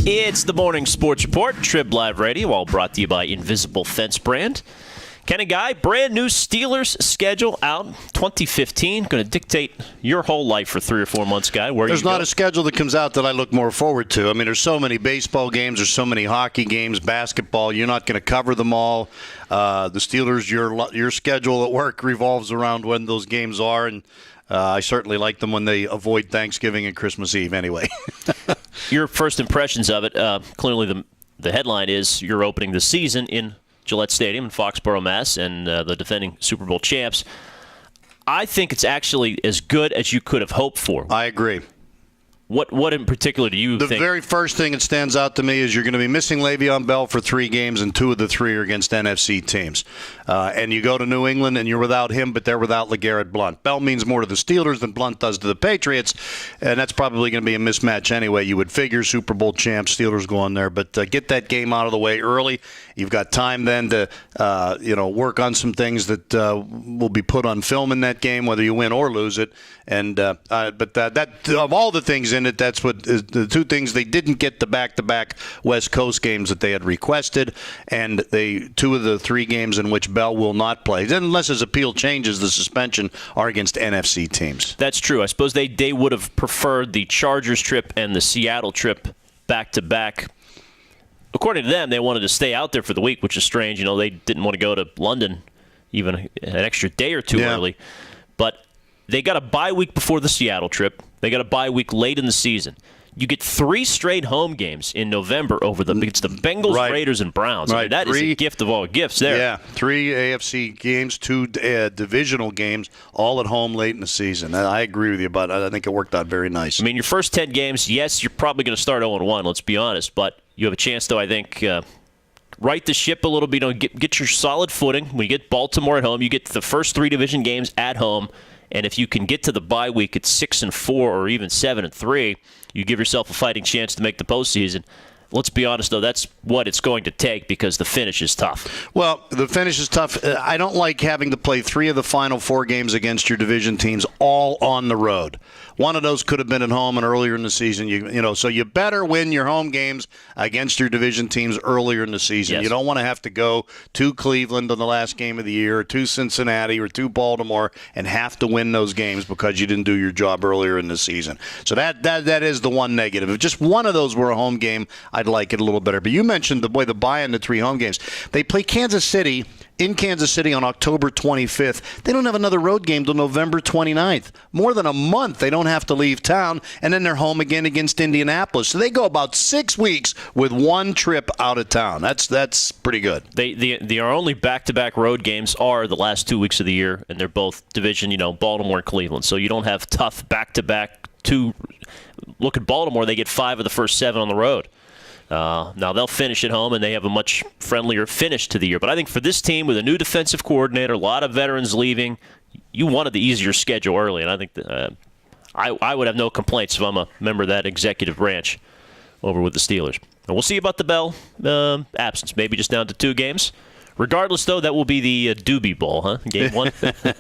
It's the Morning Sports Report, TribLIVE Radio, all brought to you by Invisible Fence Brand. Ken and Guy, brand new Steelers schedule out 2015. Going to dictate your whole life for 3 or 4 months, Guy. There's not a schedule that comes out that I look more forward to. I mean, there's so many baseball games, there's so many hockey games, basketball. You're not going to cover them all. The Steelers, your schedule at work revolves around when those games are, and I certainly like them when they avoid Thanksgiving and Christmas Eve anyway. Your first impressions of it, clearly the headline is you're opening the season in Gillette Stadium in Foxborough, Mass., and the defending Super Bowl champs. I think it's actually as good as you could have hoped for. I agree. What in particular do you think? The very first thing that stands out to me is you're going to be missing Le'Veon Bell for 3 games, and 2 of the 3 are against NFC teams. And you go to New England, and you're without him, but they're without LeGarrette Blount. Bell means more to the Steelers than Blount does to the Patriots, and that's probably going to be a mismatch anyway. You would figure Super Bowl champs, Steelers go on there, but get that game out of the way early. You've got time then to work on some things that will be put on film in that game, whether you win or lose it. And but that of all the things in it, that's what is the 2 things they didn't get, the back-to-back West Coast games that they had requested, and 2 of the 3 games in which Bell will not play, unless his appeal changes the suspension, are against NFC teams. That's true. I suppose they would have preferred the Chargers trip and the Seattle trip back-to-back. According to them, they wanted to stay out there for the week, which is strange. They didn't want to go to London even an extra day or 2 early. But they got a bye week before the Seattle trip. They got a bye week late in the season. You get 3 straight home games in November it's the Bengals, right. Raiders, and Browns. Right. I mean, that is a gift of all gifts there. Yeah, 3 AFC games, 2 divisional games, all at home late in the season. I agree with you about it. I think it worked out very nice. I mean, your first 10 games, yes, you're probably going to start 0-1, let's be honest. But you have a chance, though, I think, right the ship a little bit. Get your solid footing. When you get Baltimore at home, you get the first 3 division games at home. And if you can get to the bye week at 6-4 or even 7-3, you give yourself a fighting chance to make the postseason. Let's be honest, though, that's what it's going to take because the finish is tough. Well, the finish is tough. I don't like having to play 3 of the final 4 games against your division teams all on the road. One of those could have been at home and earlier in the season. So you better win your home games against your division teams earlier in the season. Yes. You don't want to have to go to Cleveland on the last game of the year, or to Cincinnati, or to Baltimore, and have to win those games because you didn't do your job earlier in the season. So that is the one negative. If just one of those were a home game, I'd like it a little better. But you mentioned the buy in the 3 home games. They play Kansas City in Kansas City on October 25th. They don't have another road game till November 29th. More than a month they don't have to leave town, and then they're home again against Indianapolis. So they go about 6 weeks with 1 trip out of town. That's pretty good. Our only back-to-back road games are the last 2 weeks of the year, and they're both division, Baltimore and Cleveland. So you don't have tough back-to-back 2. Look at Baltimore. They get 5 of the first 7 on the road. Now they'll finish at home, and they have a much friendlier finish to the year. But I think for this team with a new defensive coordinator, a lot of veterans leaving, you wanted the easier schedule early. And I think that, I would have no complaints if I'm a member of that executive branch over with the Steelers. And we'll see about the Bell absence, maybe just down to 2 games. Regardless, though, that will be the Doobie Bowl, huh? Game 1. The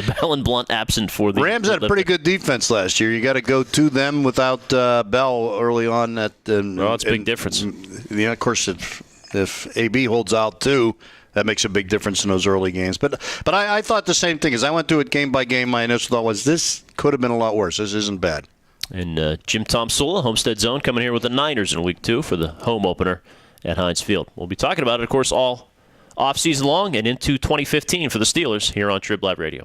Bell and Blount absent for the Rams had a pretty good defense last year. You got to go to them without Bell early on. It's a big difference. Of course, if AB holds out too, that makes a big difference in those early games. But I thought the same thing. As I went through it game by game, my initial thought was this could have been a lot worse. This isn't bad. And Jim Tom Sula, Homestead Zone, coming here with the Niners in week 2 for the home opener at Heinz Field. We'll be talking about it, of course, all off-season long and into 2015 for the Steelers here on TribLIVE Radio.